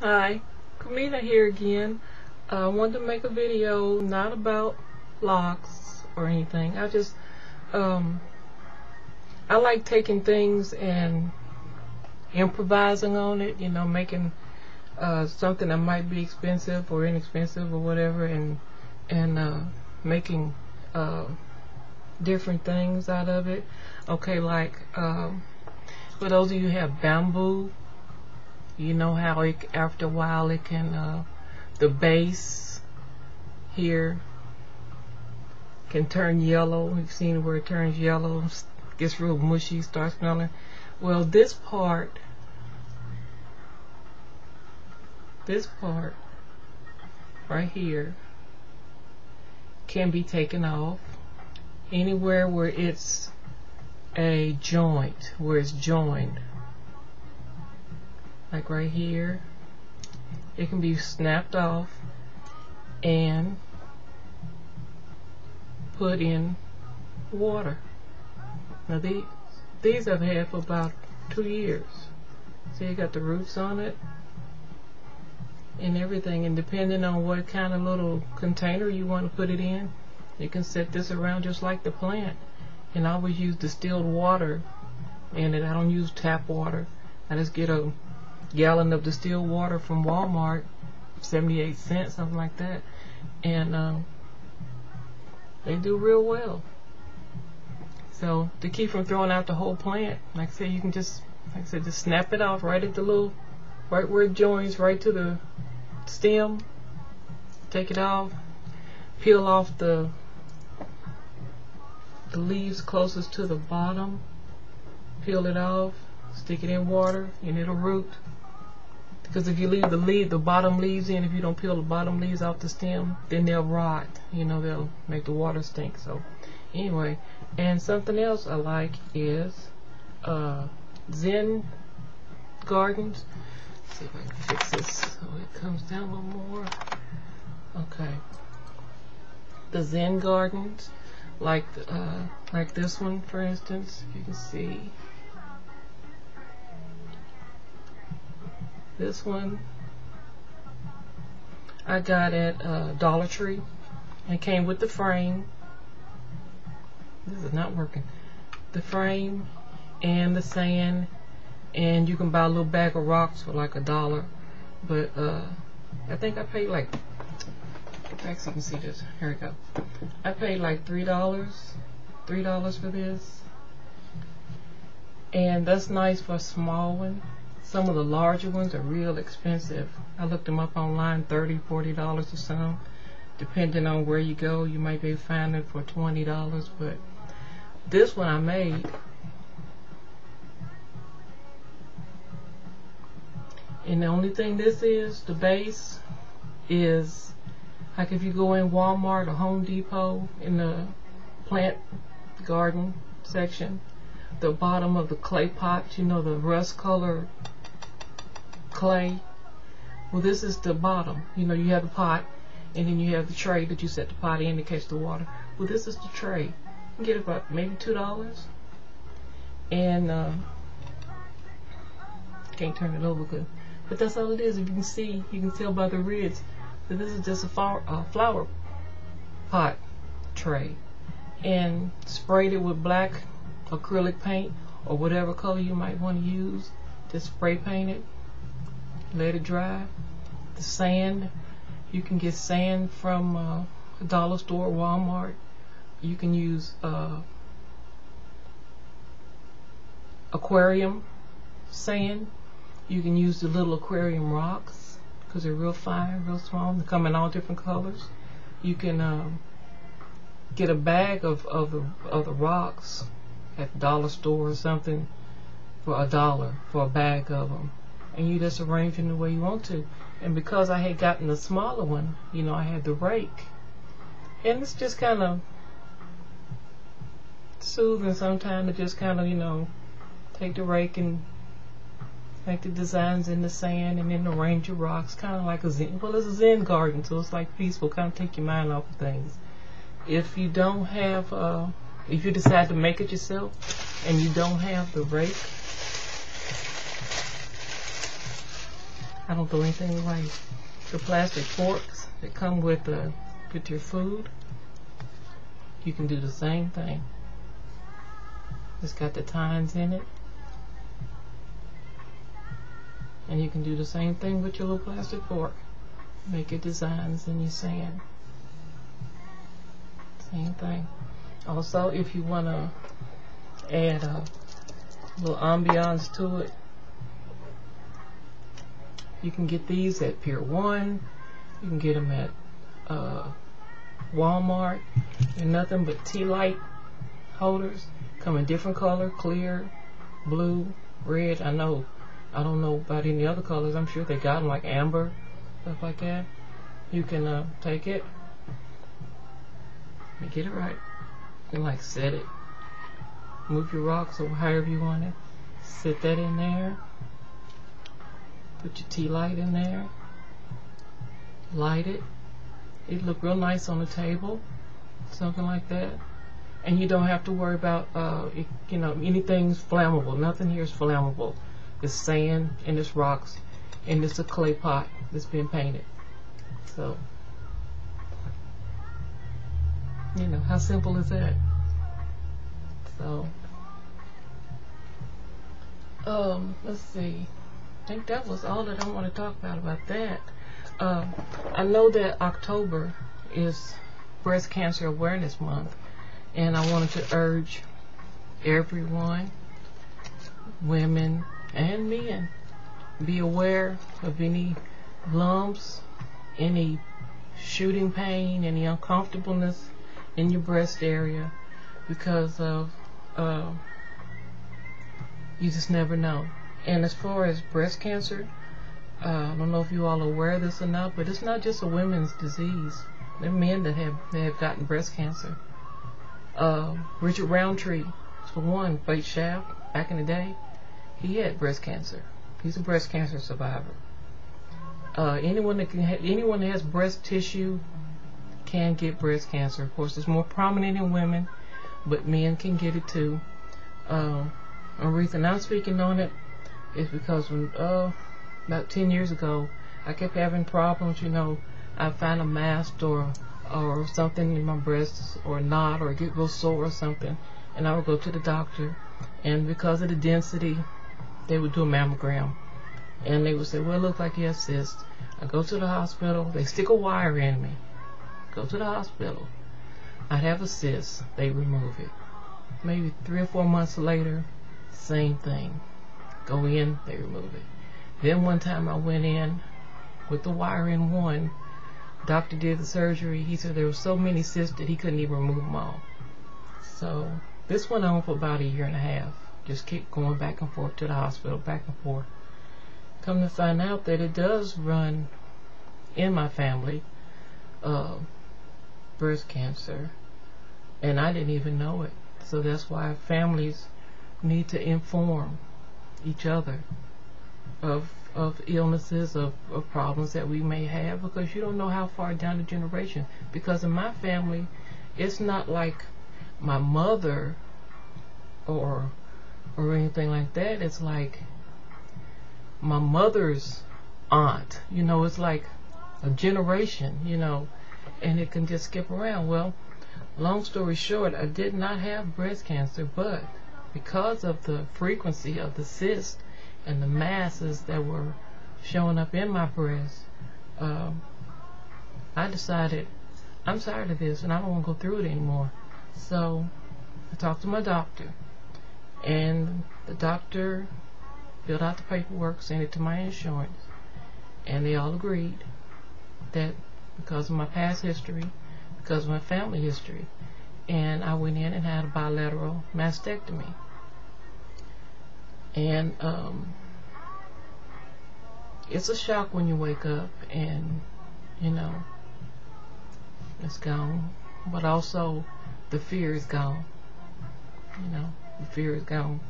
Hi, Kamina here again. I wanted to make a video not about locks or anything. I like taking things and improvising on it, making something that might be expensive or inexpensive or whatever, and making different things out of it. Okay, like for those of you who have bamboo, you know how after a while it can, the base here can turn yellow. You've seen where it turns yellow, gets real mushy, starts smelling. Well, this part right here can be taken off anywhere where it's a joint, where it's joined. Like right here, it can be snapped off and put in water. Now these I've had for about 2 years. See, you got the roots on it and everything, and depending on what kind of little container you want to put it in, you can set this around just like the plant. And I always use distilled water in it. I don't use tap water. I just get a gallon of distilled water from Walmart, 78 cents, something like that, and they do real well. So to keep from throwing out the whole plant, like I said, you can just snap it off right at the little, right where it joins, right to the stem. Take it off, peel off the leaves closest to the bottom, peel it off, stick it in water, and it'll root. Because if you leave the bottom leaves in, if you don't peel the bottom leaves off the stem, then they'll rot. They'll make the water stink. So anyway, and something else I like is Zen gardens. Let's see if I can fix this so it comes down a little more. Okay, the Zen gardens, like this one, for instance. If you can see. This one I got at Dollar Tree. It came with the frame. This is not working. The frame and the sand, and you can buy a little bag of rocks for like $1. But I think I paid like, so you can see this. Here we go. I paid like $3 for this, and that's nice for a small one. Some of the larger ones are real expensive. I looked them up online, $30, $40 or some. Depending on where you go, you might be able to find it for $20. But this one I made, and the only thing this is, the base is, like if you go in Walmart or Home Depot in the plant garden section, the bottom of the clay pot, the rust color clay. Well, this is the bottom. You have the pot, and then you have the tray that you set the pot in to catch the water. Well, this is the tray. You can get it about maybe $2, and can't turn it over good. But that's all it is. If you can see, you can tell by the rids that this is just a flower pot tray, and sprayed it with black acrylic paint or whatever color you might want to use. Just spray paint it, let it dry. The sand, you can get sand from a dollar store, Walmart. You can use aquarium sand. You can use the little aquarium rocks because they're real fine, real small. They come in all different colors. You can get a bag of the rocks at the dollar store or something for $1 for a bag of them, and you just arrange them the way you want to. And because I had gotten the smaller one, I had the rake, and it's just kind of soothing sometimes to just kind of take the rake and make the designs in the sand and then arrange your rocks, kind of like a Zen. Well, it's a Zen garden, so it's like peaceful, kind of take your mind off of things. If you don't have if you decide to make it yourself and you don't have the rake, I don't throw anything away. The plastic forks that come with your food, you can do the same thing. It's got the tines in it. And you can do the same thing with your little plastic fork. Make your designs in your sand. Same thing. Also, if you want to add a little ambiance to it, you can get these at Pier 1. You can get them at Walmart. They're nothing but tea light holders. Come in different color, clear, blue, red. I don't know about any other colors. I'm sure they got them like amber, stuff like that. You can take it. Let me get it right. You can like set it. Move your rocks or however you want it. Sit that in there. Put your tea light in there. Light it. It look real nice on the table. Something like that. And you don't have to worry about anything's flammable. Nothing here is flammable. It's sand and it's rocks and it's a clay pot that's been painted. So, how simple is that? So, let's see. I think that was all that I want to talk about that. I know that October is Breast Cancer Awareness Month, and I wanted to urge everyone, women and men, be aware of any lumps, any shooting pain, any uncomfortableness in your breast area, because of you just never know. And as far as breast cancer, I don't know if you all are aware of this or not, but it's not just a women's disease. There are men that have gotten breast cancer. Richard Roundtree, for one, Fate Shaft, back in the day, he had breast cancer. He's a breast cancer survivor. Anyone that has breast tissue can get breast cancer. Of course, it's more prominent in women, but men can get it too. The reason I'm speaking on it is because when about 10 years ago, I kept having problems. I find a mass or something in my breasts, or a knot, or get real sore or something, and I would go to the doctor, and because of the density, they would do a mammogram, and they would say, well, it looks like you have cysts. I go to the hospital, they stick a wire in me. Go to the hospital, I'd have a cyst, they remove it. Maybe 3 or 4 months later, same thing. Go in, they remove it. Then one time I went in with the wire in one. Doctor did the surgery. He said there were so many cysts that he couldn't even remove them all. So this went on for about 1.5 years. Just keep going back and forth to the hospital, back and forth. Come to find out that it does run in my family, breast cancer, and I didn't even know it. So that's why families need to inform each other of illnesses, of problems that we may have, because you don't know how far down the generation. Because in my family, it's not like my mother or anything like that. It's like my mother's aunt. It's like a generation, and it can just skip around. Well, long story short, I did not have breast cancer, but because of the frequency of the cysts and the masses that were showing up in my breast, I decided I'm tired of this and I don't want to go through it anymore. So I talked to my doctor, and the doctor filled out the paperwork, sent it to my insurance, and they all agreed that because of my past history, because of my family history, and I went in and had a bilateral mastectomy. And it's a shock when you wake up and it's gone, but also the fear is gone. The fear is gone.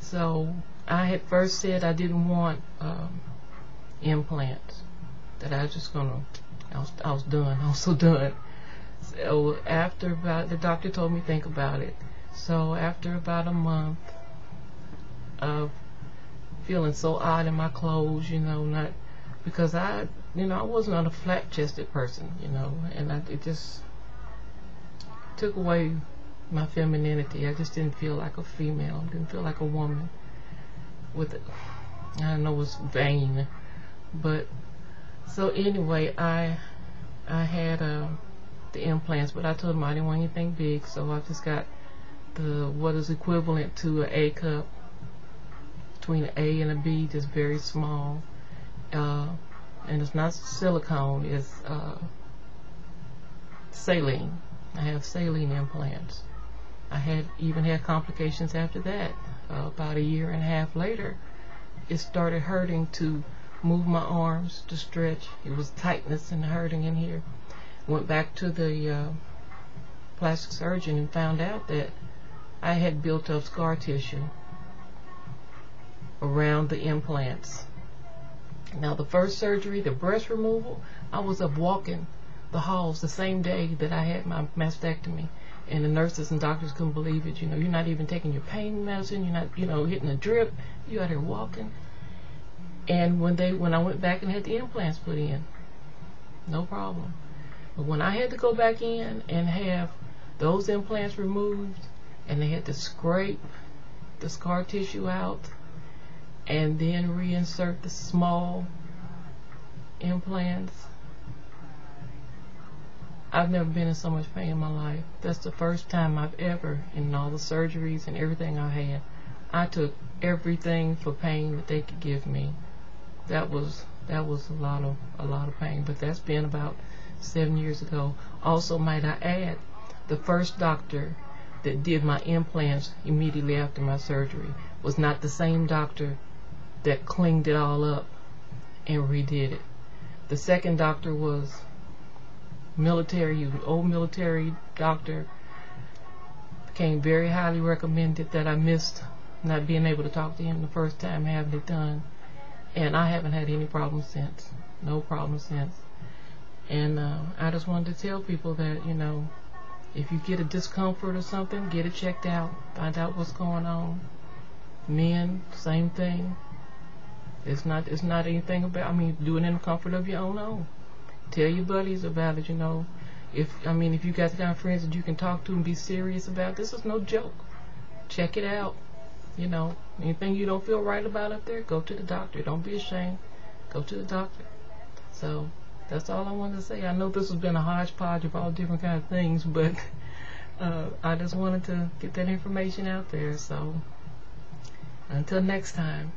So I had first said I didn't want implants, that I was just I was done. I was so done. So after the doctor told me think about it. So after about a month of feeling so odd in my clothes, not because I wasn't a flat-chested person, and it just took away my femininity. I just didn't feel like a female, didn't feel like a woman with it. I know it's vain, but so anyway, I had the implants, but I told them I didn't want anything big, so I just got what is equivalent to an A cup, between an A and a B, just very small, and it's not silicone, it's saline. I have saline implants. I even had complications after that. About a year and a half later, it started hurting to move my arms, to stretch. It was tightness and hurting in here. Went back to the plastic surgeon and found out that I had built up scar tissue around the implants. Now the first surgery, the breast removal, I was up walking the halls the same day that I had my mastectomy, and the nurses and doctors couldn't believe it. You're not even taking your pain medicine, you're not hitting a drip, you're out here walking. And when I went back and had the implants put in, no problem. But when I had to go back in and have those implants removed, and they had to scrape the scar tissue out and then reinsert the small implants, I've never been in so much pain in my life. That's the first time I've ever, in all the surgeries and everything I had, I took everything for pain that they could give me. That was a lot of pain, but that's been about 7 years ago. Also, might I add, the first doctor that did my implants immediately after my surgery was not the same doctor that cleaned it all up and redid it. The second doctor was military. He was an old military doctor. Became very highly recommended. That I missed not being able to talk to him the first time having it done, and I haven't had any problems since. No problems since. And I just wanted to tell people that, if you get a discomfort or something, get it checked out. Find out what's going on. Men, same thing. It's not anything about, do it in the comfort of your own home. Tell your buddies about it, If you got the kind of friends that you can talk to and be serious about, this is no joke. Check it out. Anything you don't feel right about up there, go to the doctor. Don't be ashamed. Go to the doctor. So that's all I wanted to say. I know this has been a hodgepodge of all different kind of things, but I just wanted to get that information out there. So until next time.